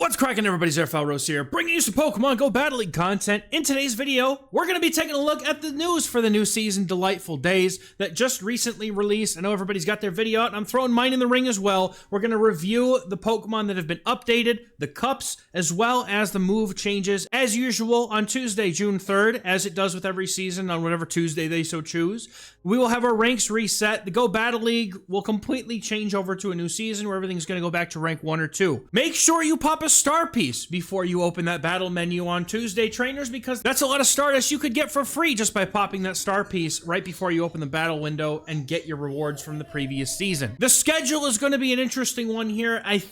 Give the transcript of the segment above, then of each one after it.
What's cracking, everybody? XehrFelrose here, bringing you some Pokemon GO Battle League content. In today's video, we're going to be taking a look at the news for the new season, Delightful Days, that just recently released. I know everybody's got their video out, and I'm throwing mine in the ring as well. We're going to review the Pokemon that have been updated, the cups, as well as the move changes, as usual, on Tuesday, June 3rd, as it does with every season, on whatever Tuesday they so choose. We will have our ranks reset. The GO Battle League will completely change over to a new season where everything's going to go back to rank 1 or 2. Make sure you pop a star piece before you open that battle menu on Tuesday, trainers, because that's a lot of Stardust you could get for free just by popping that star piece right before you open the battle window and get your rewards from the previous season. The schedule is going to be an interesting one here. I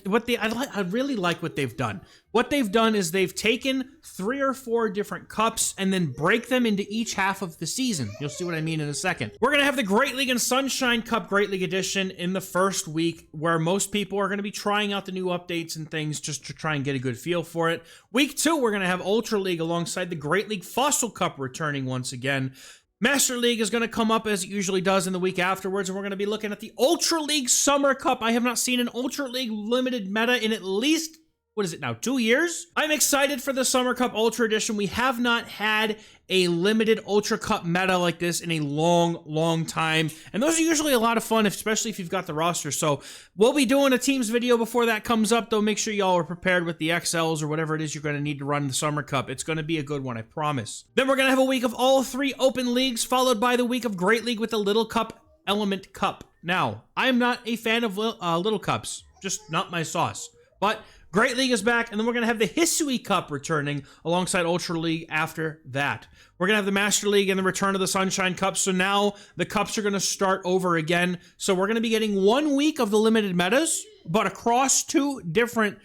really like what they've done. What they've done is they've taken 3 or 4 different cups and then break them into each half of the season. You'll see what I mean in a second. We're going to have the Great League and Sunshine Cup Great League Edition in the first week, where most people are going to be trying out the new updates and things just to try and get a good feel for it. Week 2, we're going to have Ultra League alongside the Great League Fossil Cup returning once again. Master League is going to come up as it usually does in the week afterwards, and we're going to be looking at the Ultra League Summer Cup. I have not seen an Ultra League limited meta in at least, what is it now, 2 years? I'm excited for the Summer Cup Ultra Edition. We have not had a limited Ultra Cup meta like this in a long time. And those are usually a lot of fun, especially if you've got the roster. So we'll be doing a teams video before that comes up, though. Make sure y'all are prepared with the XLs or whatever it is you're going to need to run the Summer Cup. It's going to be a good one, I promise. Then we're going to have a week of all 3 open leagues, followed by the week of Great League with the Little Cup Element Cup. Now, I'm not a fan of Little Cups. Just not my sauce. But Great League is back, and then we're going to have the Hisui Cup returning alongside Ultra League after that. We're going to have the Master League and the return of the Sunshine Cup, so now the Cups are going to start over again. So we're going to be getting 1 week of the limited metas, but across 2 different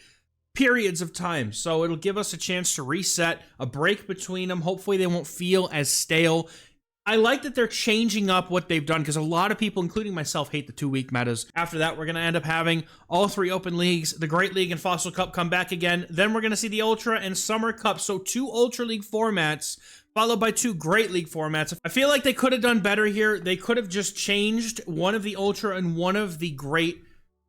periods of time. So it'll give us a chance to reset, a break between them. Hopefully they won't feel as stale. I like that they're changing up what they've done, because a lot of people, including myself, hate the 2-week metas. After that, we're going to end up having all 3 open leagues. The Great League and Fossil Cup come back again. Then we're going to see the Ultra and Summer Cup. So 2 Ultra League formats, followed by 2 Great League formats. I feel like they could have done better here. They could have just changed one of the Ultra and one of the Great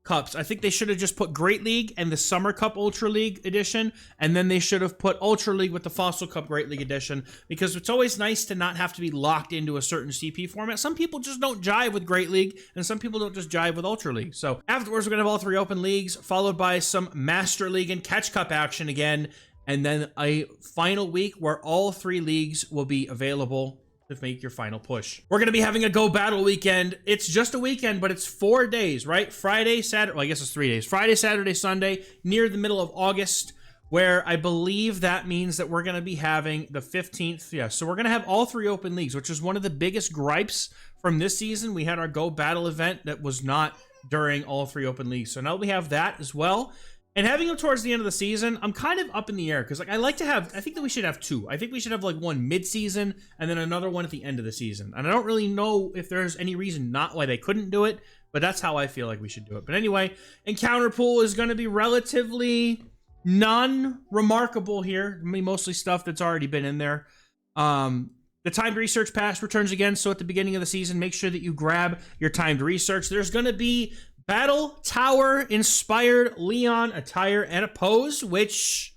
Cups. I think they should have just put Great League and the Summer Cup Ultra League Edition, and then they should have put Ultra League with the Fossil Cup Great League Edition, because it's always nice to not have to be locked into a certain CP format. Some people just don't jive with Great League, and some people don't just jive with Ultra League. So afterwards, we're going to have all 3 open leagues, followed by some Master League and Catch Cup action again, and then a final week where all 3 leagues will be available to make your final push. We're going to be having a GO Battle weekend. It's just a weekend, but it's 4 days, right? Friday, Saturday, well, I guess it's 3 days. Friday, Saturday, Sunday, near the middle of August, where I believe that means that we're going to be having the 15th. Yeah, so we're going to have all 3 open leagues, which is one of the biggest gripes from this season. We had our GO Battle event that was not during all 3 open leagues. So now we have that as well. And having them towards the end of the season, I'm kind of up in the air, because like I think that we should have 2. I think we should have like one mid-season and then another one at the end of the season. And I don't really know if there's any reason not why they couldn't do it, but that's how I feel like we should do it. But anyway, Encounter Pool is going to be relatively non-remarkable here. I mean, mostly stuff that's already been in there. The timed research pass returns again, so at the beginning of the season, make sure that you grab your timed research. There's going to be Battle Tower inspired Leon attire and a pose, which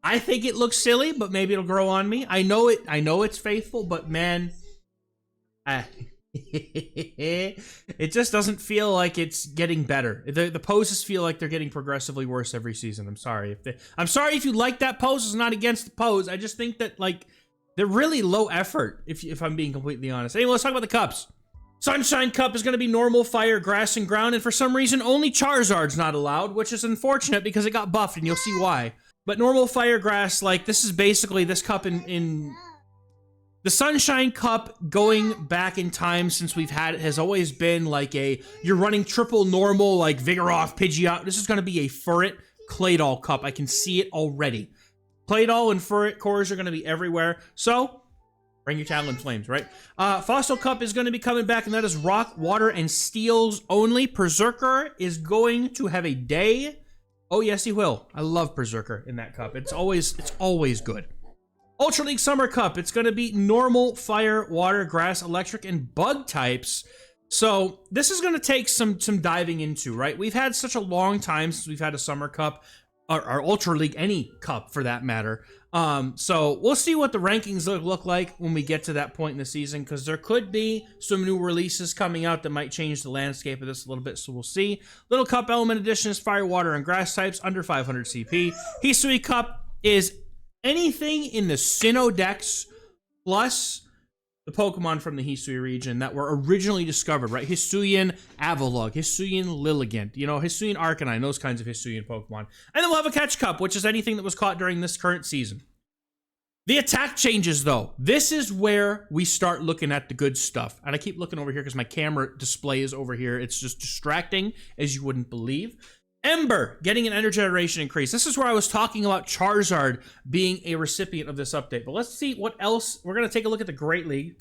I think it looks silly, but maybe it'll grow on me. I know it's faithful, but man, it just doesn't feel like it's getting better. The poses feel like they're getting progressively worse every season. I'm sorry if you like that pose. It's not against the pose. I just think that like they're really low effort, if I'm being completely honest. Anyway, let's talk about the cups. Sunshine Cup is going to be normal, fire, grass, and ground, and for some reason, only Charizard's not allowed, which is unfortunate because it got buffed, and you'll see why. But normal, fire, grass, like, this is basically this cup in the Sunshine Cup, going back in time since we've had it, has always been like you're running triple normal, like Vigoroth, Pidgeot. This is going to be a Furret Claydol Cup. I can see it already. Claydol and Furret cores are going to be everywhere, so bring your Talon Flames, right? Fossil Cup is going to be coming back, and that is Rock, Water, and Steels only. Berserker is going to have a day. Oh, yes, he will. I love Berserker in that cup. It's always good. Ultra League Summer Cup. It's going to be normal, fire, water, grass, electric, and bug types. So this is going to take some diving into, right? We've had such a long time since we've had a Summer Cup. or Ultra League, any cup for that matter. So we'll see what the rankings look like when we get to that point in the season, because there could be some new releases coming out that might change the landscape of this a little bit, so we'll see. Little Cup Element Edition is Fire, Water, and Grass types, under 500 CP. Hisui Cup is anything in the Sinnoh Dex plus the Pokemon from the Hisui region that were originally discovered, right? Hisuian Avalugg, Hisuian Lilligant, you know, Hisuian Arcanine, those kinds of Hisuian Pokemon. And then we'll have a Catch Cup, which is anything that was caught during this current season. The attack changes, though. This is where we start looking at the good stuff. And I keep looking over here because my camera display is over here. It's just distracting, as you wouldn't believe. Ember, getting an energy generation increase. This is where I was talking about Charizard being a recipient of this update. But let's see what else. We're going to take a look at the Great League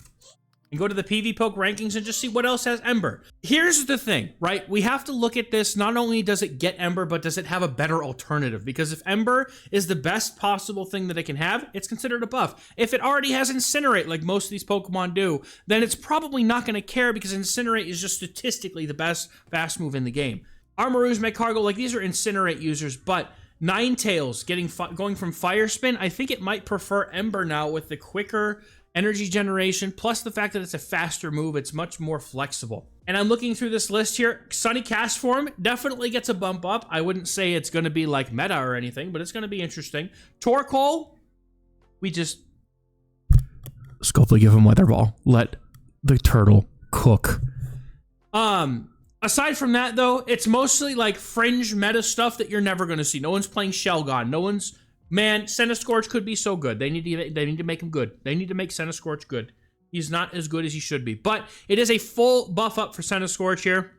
and go to the PV Poke rankings and just see what else has Ember. Here's the thing, right? We have to look at this. Not only does it get Ember, but does it have a better alternative? Because if Ember is the best possible thing that it can have, it's considered a buff. If it already has Incinerate, like most of these Pokemon do, then it's probably not going to care, because Incinerate is just statistically the best fast move in the game. Armarouge, Magcargo, like these are Incinerate users, but Ninetales going from Fire Spin, I think it might prefer Ember now with the quicker energy generation, plus the fact that it's a faster move. It's much more flexible. And I'm looking through this list here. Sunny Castform definitely gets a bump up. I wouldn't say it's going to be like meta or anything, but it's going to be interesting. Torkoal, we just Scopely give him Weather Ball. Let the turtle cook. Aside from that, though, it's mostly like fringe meta stuff that you're never going to see. No one's playing Shelgon. No one's... Man, Centiskorch could be so good. They need to make him good. They need to make Centiskorch good. He's not as good as he should be. But it is a full buff up for Centiskorch here,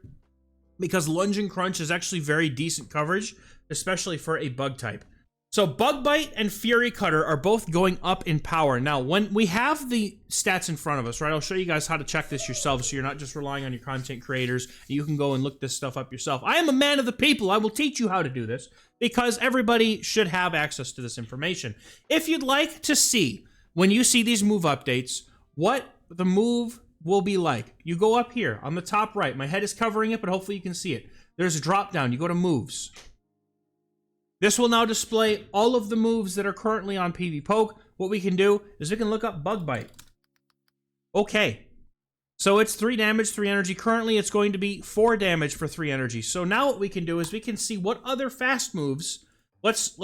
because Lunge and Crunch is actually very decent coverage, especially for a bug type. So Bug Bite and Fury Cutter are both going up in power. Now, when we have the stats in front of us, right, I'll show you guys how to check this yourself, so you're not just relying on your content creators. You can go and look this stuff up yourself. I am a man of the people. I will teach you how to do this, because everybody should have access to this information. If you'd like to see, when you see these move updates, what the move will be like, you go up here on the top right. My head is covering it, but hopefully you can see it. There's a drop down. You go to Moves. This will now display all of the moves that are currently on PV Poke. What we can do is we can look up Bug Bite. Okay. So it's 3 damage, 3 energy. Currently, it's going to be 4 damage for 3 energy. So now what we can do is we can see what other fast moves. Let's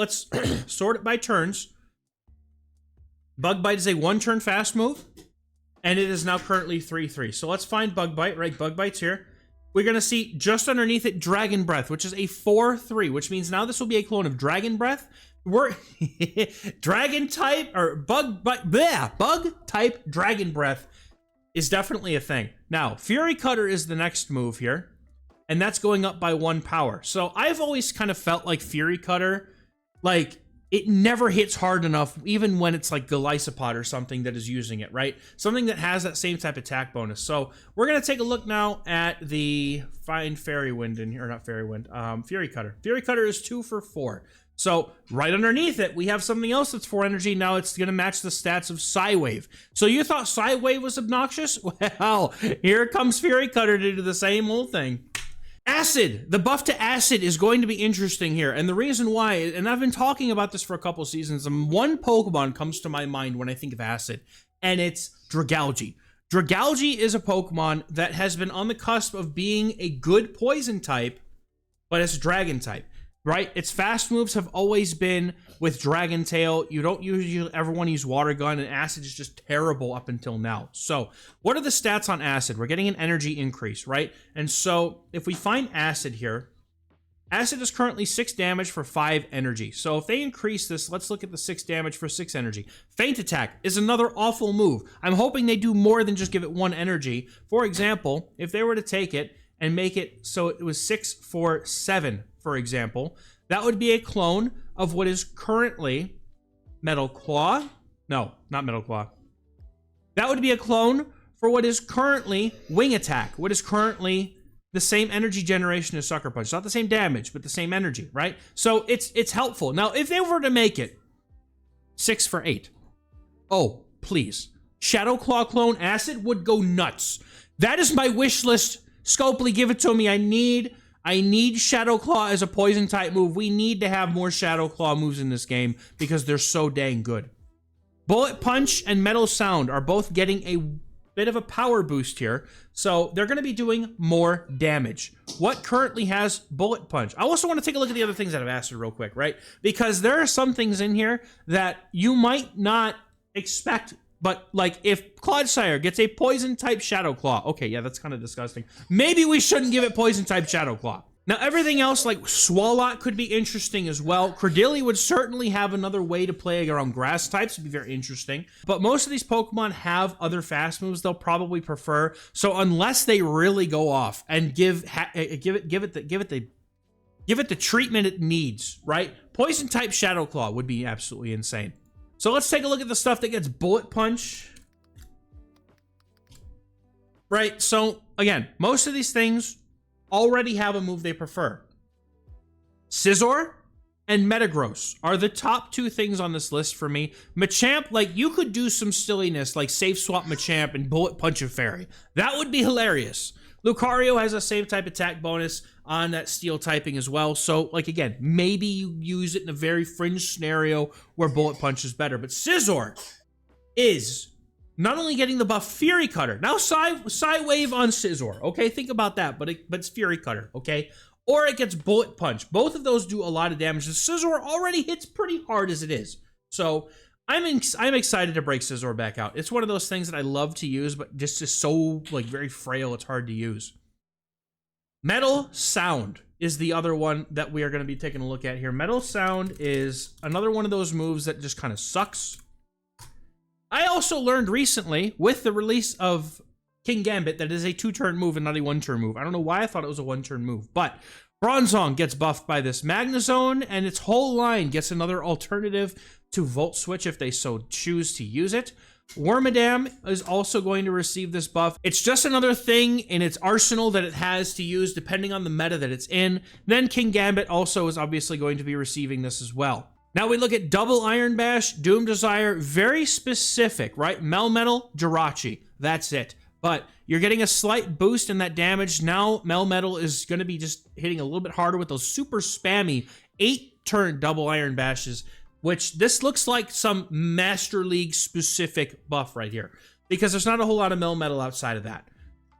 sort it by turns. Bug Bite is a 1-turn fast move, and it is now currently 3/3. So let's find Bug Bite, right? Bug Bite's here. We're going to see just underneath it Dragon Breath, which is a 4/3, which means now this will be a clone of Dragon Breath. We're Dragon type, or bug type Dragon Breath is definitely a thing. Now, Fury Cutter is the next move here, and that's going up by 1 power. So I've always kind of felt like Fury Cutter, like, it never hits hard enough, even when it's like Golisopod or something that is using it, right? Something that has that same type of attack bonus. So we're going to take a look now at the Find Fairy Wind in here, or not Fairy Wind, Fury Cutter. Fury Cutter is 2 for 4. So right underneath it, we have something else that's 4 energy. Now it's going to match the stats of Psywave. So you thought Psywave was obnoxious? Well, here comes Fury Cutter to do the same old thing. Acid, the buff to Acid is going to be interesting here. And the reason why, and I've been talking about this for a couple seasons, one Pokemon comes to my mind when I think of Acid, and it's Dragalge. Dragalge is a Pokemon that has been on the cusp of being a good poison type, but it's Dragon type, right? Its fast moves have always been with Dragon Tail. You don't usually ever want to use Water Gun, and Acid is just terrible up until now. So what are the stats on Acid? We're getting an energy increase, right? And so if we find Acid here, Acid is currently 6 damage for 5 energy. So if they increase this, let's look at the 6 damage for 6 energy. Feint Attack is another awful move. I'm hoping they do more than just give it 1 energy. For example, if they were to take it and make it so it was 6 for 7, for example, that would be a clone of what is currently Metal Claw. No, not Metal Claw. That would be a clone for what is currently Wing Attack, what is currently the same energy generation as Sucker Punch. Not the same damage, but the same energy, right? So it's helpful. Now, if they were to make it 6 for 8, oh, please. Shadow Claw clone Acid would go nuts. That is my wish list. Scopely, give it to me. I need I need Shadow Claw as a poison type move. We need to have more Shadow Claw moves in this game because they're so dang good. Bullet Punch and Metal Sound are both getting a bit of a power boost here, so they're going to be doing more damage. What currently has Bullet Punch? I also want to take a look at the other things that I've asked real quick, right? Because there are some things in here that you might not expect, but like if Clodsire gets a poison type Shadow Claw, okay, yeah, that's kind of disgusting. Maybe we shouldn't give it poison type Shadow Claw. Now, everything else, like Swalot, could be interesting as well. Credilli would certainly have another way to play around grass types. It'd be very interesting. But most of these Pokemon have other fast moves they'll probably prefer. So unless they really go off and give it the treatment it needs, right? Poison type Shadow Claw would be absolutely insane. So let's take a look at the stuff that gets Bullet Punch. Right, so again, most of these things already have a move they prefer. Scizor and Metagross are the top two things on this list for me. Machamp, like, you could do some silliness like safe swap Machamp and bullet punch a fairy. That would be hilarious. Lucario has a same type attack bonus on that steel typing as well. So, like, again, maybe you use it in a very fringe scenario where bullet punch is better. But Scizor is not only getting the buff Fury Cutter, now Psy Wave on Scizor, okay? Think about that, but it's Fury Cutter, okay? Or it gets Bullet Punch. Both of those do a lot of damage. The Scizor already hits pretty hard as it is. So I'm excited to break Scizor back out. It's one of those things that I love to use, but just is so, like, very frail, it's hard to use. Metal Sound is the other one that we are going to be taking a look at here. Metal Sound is another one of those moves that just kind of sucks. I also learned recently, with the release of King Gambit, that it is a 2-turn move and not a 1-turn move. I don't know why I thought it was a 1-turn move, but Bronzong gets buffed by this. Magnezone and its whole line gets another alternative to Volt Switch if they so choose to use it. Wormadam is also going to receive this buff. It's just another thing in its arsenal that it has to use depending on the meta that it's in. Then King Gambit also is obviously going to be receiving this as well. Now we look at Double Iron Bash, Doom Desire, very specific, right? Melmetal, Jirachi, that's it. But you're getting a slight boost in that damage. Now Melmetal is going to be just hitting a little bit harder with those super spammy 8-turn Double Iron Bashes, which this looks like some Master League specific buff right here, because there's not a whole lot of Melmetal outside of that.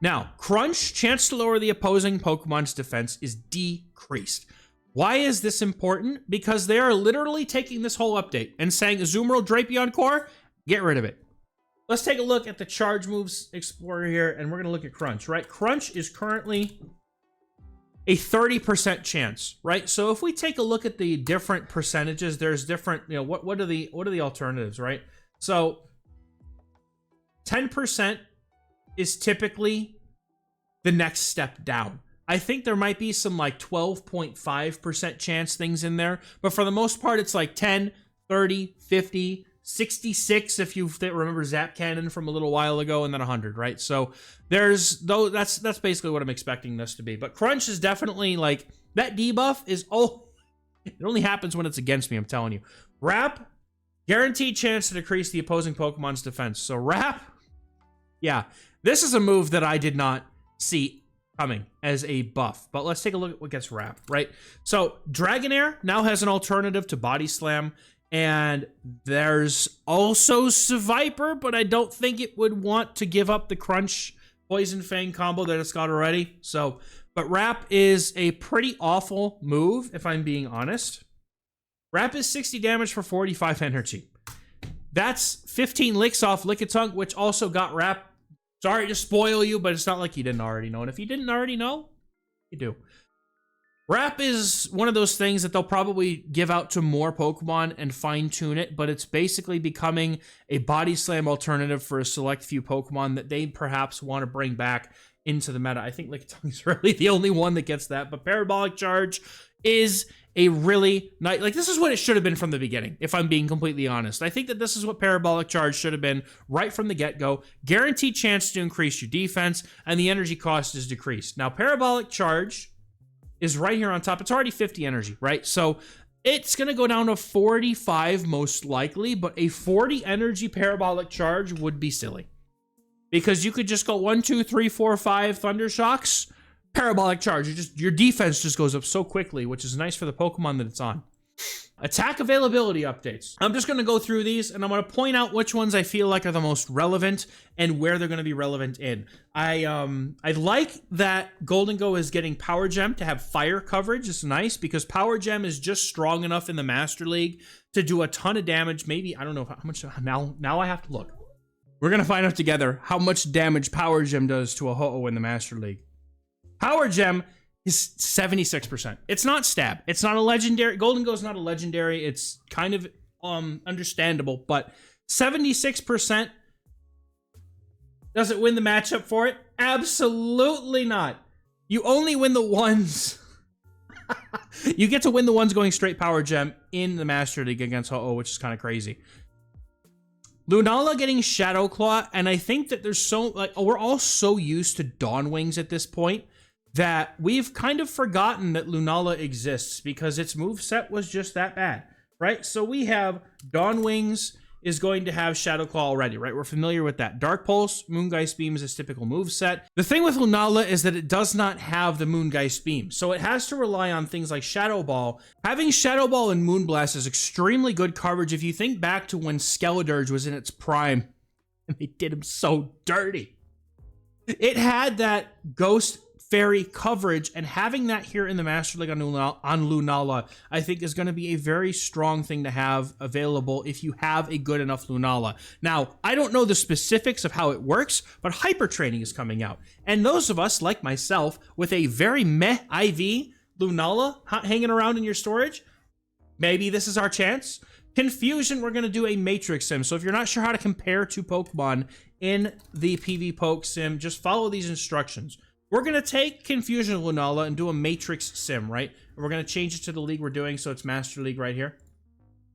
Now, Crunch, chance to lower the opposing Pokemon's defense is decreased. Why is this important? Because they are literally taking this whole update and saying Azumarill, Drapion Core, get rid of it. Let's take a look at the Charge Moves Explorer here, and we're going to look at Crunch, right? Crunch is currently a 30% chance, right? So if we take a look at the different percentages, there's different, you know, what are the alternatives, right? So 10% is typically the next step down. I think there might be some like 12.5% chance things in there, but for the most part, it's like 10, 30, 50, 66 if you remember Zap Cannon from a little while ago, and then 100, right? So there's, though, that's basically what I'm expecting this to be. But Crunch is definitely like, that debuff is, it only happens when it's against me, I'm telling you. Wrap, guaranteed chance to decrease the opposing Pokemon's defense. So Wrap, yeah, this is a move that I did not see coming as a buff, but let's take a look at what gets Wrap, right? So Dragonair now has an alternative to Body Slam, and there's also Seviper, but I don't think it would want to give up the Crunch Poison Fang combo that it's got already. So, but Wrap is a pretty awful move, if I'm being honest. Wrap is 60 damage for 45 energy. That's 15 licks off Lickitung, which also got Wrap. Sorry to spoil you, but it's not like you didn't already know. And if you didn't already know, you do. Wrap is one of those things that they'll probably give out to more Pokemon and fine-tune it, but it's basically becoming a Body Slam alternative for a select few Pokemon that they perhaps want to bring back into the meta. I think Lickitung is really the only one that gets that, but Parabolic Charge is a really nice, like, this is what it should have been from the beginning, if I'm being completely honest. I think that this is what Parabolic Charge should have been right from the get-go. Guaranteed chance to increase your defense, and the energy cost is decreased. Now, Parabolic Charge is right here on top. It's already 50 energy, right? So it's going to go down to 45 most likely, but a 40 energy Parabolic Charge would be silly, because you could just go 1, 2, 3, 4, 5 Thunder Shocks, Parabolic charge. Your defense just goes up so quickly, which is nice for the Pokemon that it's on. Attack availability updates. I'm just going to go through these and I'm going to point out which ones I feel like are the most relevant and where they're going to be relevant in. I like that Golden Go is getting Power Gem to have fire coverage. It's nice because Power Gem is just strong enough in the Master League to do a ton of damage. Maybe, I don't know how much, now I have to look. We're going to find out together how much damage Power Gem does to a Ho-Oh in the Master League. Power Gem is 76%. It's not stab. It's not a legendary. Golden Go is not a legendary. It's kind of understandable, but 76%. Does it win the matchup for it? Absolutely not. You only win the ones. You get to win the ones going straight Power Gem in the Master League against Ho-Oh, which is kind of crazy. Lunala getting Shadow Claw, and I think that there's so, like, we're all so used to Dawn Wings at this point that we've kind of forgotten that Lunala exists because its moveset was just that bad, right? So we have Dawn Wings is going to have Shadow Claw already, right? We're familiar with that. Dark Pulse, Moongeist Beam is its typical moveset. The thing with Lunala is that it does not have the Moongeist Beam, so it has to rely on things like Shadow Ball. Having Shadow Ball and Moonblast is extremely good coverage if you think back to when Skeledirge was in its prime, and they did him so dirty. It had that Ghost Fairy coverage, and having that here in the Master League on Lunala, I think is going to be a very strong thing to have available if you have a good enough Lunala. Now, I don't know the specifics of how it works, but Hyper Training is coming out. And those of us, like myself, with a very meh IV Lunala hanging around in your storage, maybe this is our chance. Confusion, we're going to do a Matrix Sim. So if you're not sure how to compare two Pokemon in the PV Poke Sim, just follow these instructions. We're going to take Confusion Lunala and do a Matrix Sim, right? And we're going to change it to the league we're doing, so it's Master League right here.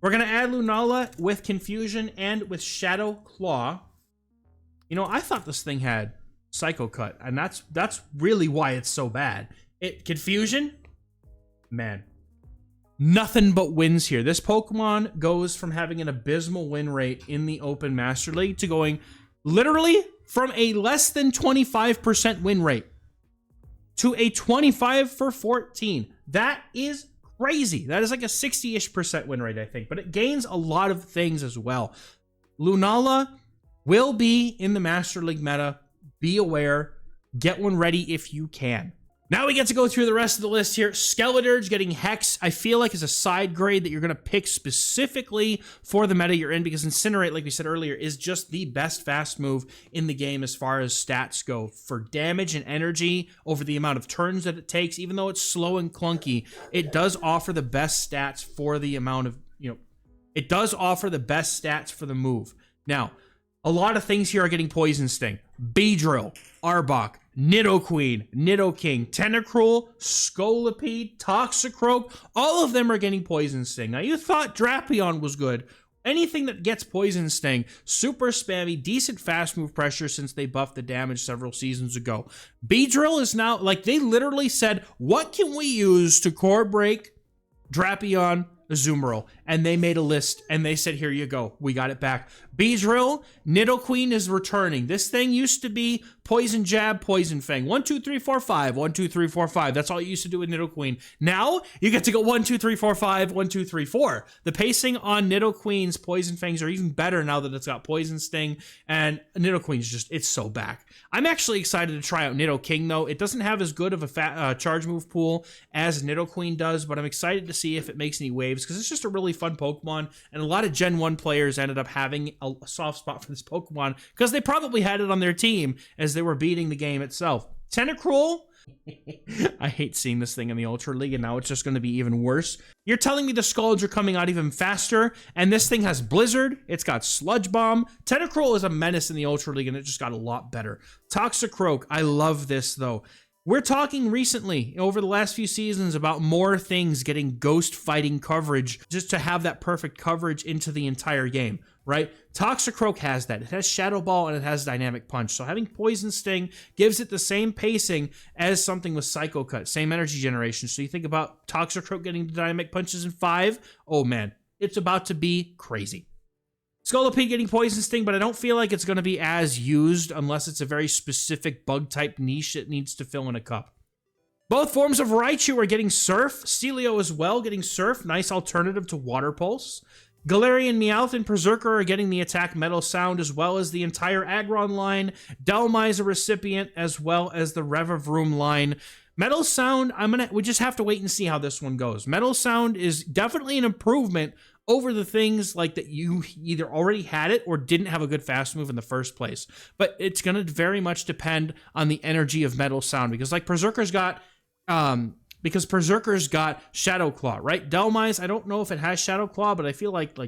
We're going to add Lunala with Confusion and with Shadow Claw. You know, I thought this thing had Psycho Cut, and that's really why it's so bad. Confusion? Man. Nothing but wins here. This Pokemon goes from having an abysmal win rate in the Open Master League to going literally from a less than 25% win rate to a 25 for 14. That is crazy. That is like a 60-ish% win rate, I think. But it gains a lot of things as well. Lunala will be in the Master League meta. Be aware. Get one ready if you can. Now we get to go through the rest of the list here. Skeledirge getting Hex, I feel like is a side grade that you're going to pick specifically for the meta you're in, because Incinerate, like we said earlier, is just the best fast move in the game as far as stats go. For damage and energy over the amount of turns that it takes, even though it's slow and clunky, it does offer the best stats for the amount of, it does offer the best stats for the move. Now, a lot of things here are getting Poison Sting. Beedrill, Arbok, Nidoqueen, Nidoking, Tentacruel, Scolipede, Toxicroak, all of them are getting Poison Sting. Now, you thought Drapion was good. Anything that gets Poison Sting, super spammy, decent fast move pressure since they buffed the damage several seasons ago. Beedrill is now, like, they literally said, what can we use to core break Drapion, Azumarill? And they made a list, and they said, here you go. We got it back. Beedrill, Nidoqueen is returning. This thing used to be Poison Jab, Poison Fang. 1, 2, 3, 4, 5. 1, 2, 3, 4, 5. That's all you used to do with Nidoqueen. Now, you get to go 1, 2, 3, 4, 5. 1, 2, 3, 4. The pacing on Nidoqueen's Poison Fangs are even better now that it's got Poison Sting, and Nidoqueen's just, it's so back. I'm actually excited to try out Nidoking, though. It doesn't have as good of a charge move pool as Nidoqueen does, but I'm excited to see if it makes any waves, because it's just a really fun Pokemon, and a lot of Gen 1 players ended up having a soft spot for this Pokemon because they probably had it on their team as they were beating the game itself. Tentacruel, I hate seeing this thing in the Ultra League, and now it's just going to be even worse. You're telling me the Skulls are coming out even faster, and this thing has Blizzard, it's got Sludge Bomb. Tentacruel is a menace in the Ultra League, and it just got a lot better. Toxicroak, I love this, though. We're talking recently, over the last few seasons, about more things getting ghost fighting coverage just to have that perfect coverage into the entire game, right? Toxicroak has that. It has Shadow Ball and it has Dynamic Punch. So having Poison Sting gives it the same pacing as something with Psycho Cut, same energy generation. So you think about Toxicroak getting the Dynamic Punches in 5, oh man, it's about to be crazy. Scolipede getting Poison Sting, but I don't feel like it's going to be as used unless it's a very specific bug type niche it needs to fill in a cup. Both forms of Raichu are getting Surf. Celio as well, getting Surf. Nice alternative to Water Pulse. Galarian, Meowth, and Berserker are getting the attack Metal Sound, as well as the entire Aggron line. Dhelmise a recipient, as well as the Revavroom line. Metal Sound, we just have to wait and see how this one goes. Metal Sound is definitely an improvement over the things like that you either already had it or didn't have a good fast move in the first place. But it's going to very much depend on the energy of Metal Sound, because like Berserker's got Shadow Claw, right? Dhelmise, I don't know if it has Shadow Claw, but I feel like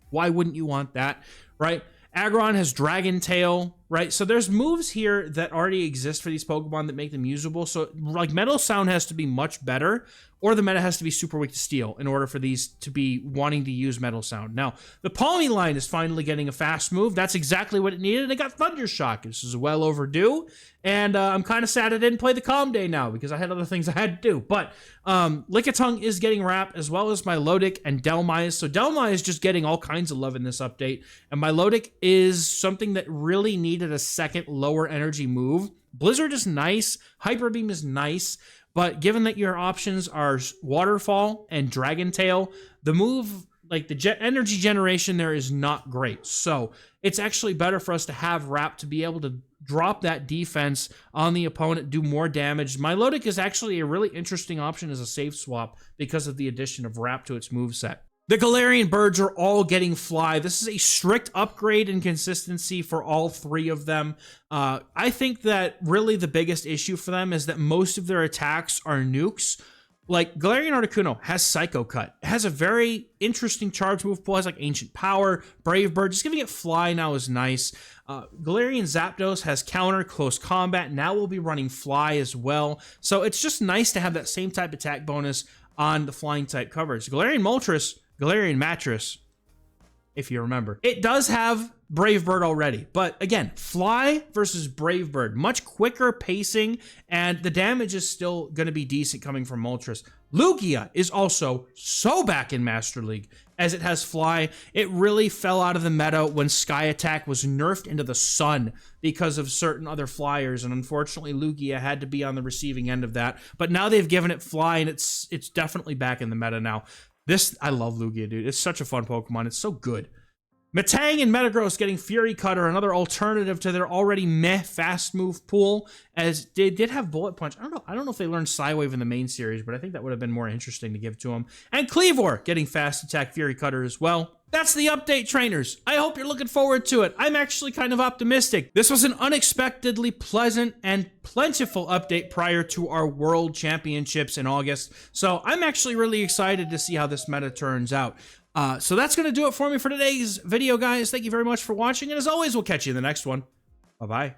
why wouldn't you want that, right? Aggron has Dragon Tail, right? So there's moves here that already exist for these Pokemon that make them usable. So like Metal Sound has to be much better, or the meta has to be super weak to Steel in order for these to be wanting to use Metal Sound. Now, the Palmy line is finally getting a fast move. That's exactly what it needed. It got Thunder Shock. This is well overdue. And I'm kind of sad I didn't play the Calm Day now because I had other things I had to do. But Lickitung is getting Wrap, as well as Milotic and Dhelmise. So Dhelmise is just getting all kinds of love in this update. And Milotic is something that really needed a second lower energy move. Blizzard is nice. Hyper Beam is nice. But given that your options are Waterfall and Dragon Tail, the move, like the energy generation there is not great. So it's actually better for us to have Wrap to be able to drop that defense on the opponent, do more damage. Milotic is actually a really interesting option as a safe swap because of the addition of Wrap to its moveset. The Galarian birds are all getting Fly. This is a strict upgrade in consistency for all three of them. I think that really the biggest issue for them is that most of their attacks are nukes. Like Galarian Articuno has Psycho Cut. It has a very interesting charge move pool. It has like Ancient Power, Brave Bird. Just giving it Fly now is nice. Galarian Zapdos has Counter, Close Combat. Now we'll be running Fly as well. So it's just nice to have that same type attack bonus on the flying type coverage. Galarian Moltres, Galarian Mattress, if you remember. It does have Brave Bird already, but again, Fly versus Brave Bird, much quicker pacing, and the damage is still going to be decent coming from Moltres. Lugia is also so back in Master League, as it has Fly. It really fell out of the meta when Sky Attack was nerfed into the sun because of certain other flyers, and unfortunately Lugia had to be on the receiving end of that. But now they've given it Fly, and it's definitely back in the meta now. I love Lugia, dude. It's such a fun Pokemon. It's so good. Metang and Metagross getting Fury Cutter, another alternative to their already meh fast move pool, as they did have Bullet Punch. I don't know if they learned Psywave in the main series, but I think that would have been more interesting to give to them. And Cleavor getting Fast Attack Fury Cutter as well. That's the update, trainers. I hope you're looking forward to it. I'm actually kind of optimistic. This was an unexpectedly pleasant and plentiful update prior to our World Championships in August. So I'm actually really excited to see how this meta turns out. So that's going to do it for me for today's video, guys. Thank you very much for watching. And as always, we'll catch you in the next one. Bye-bye.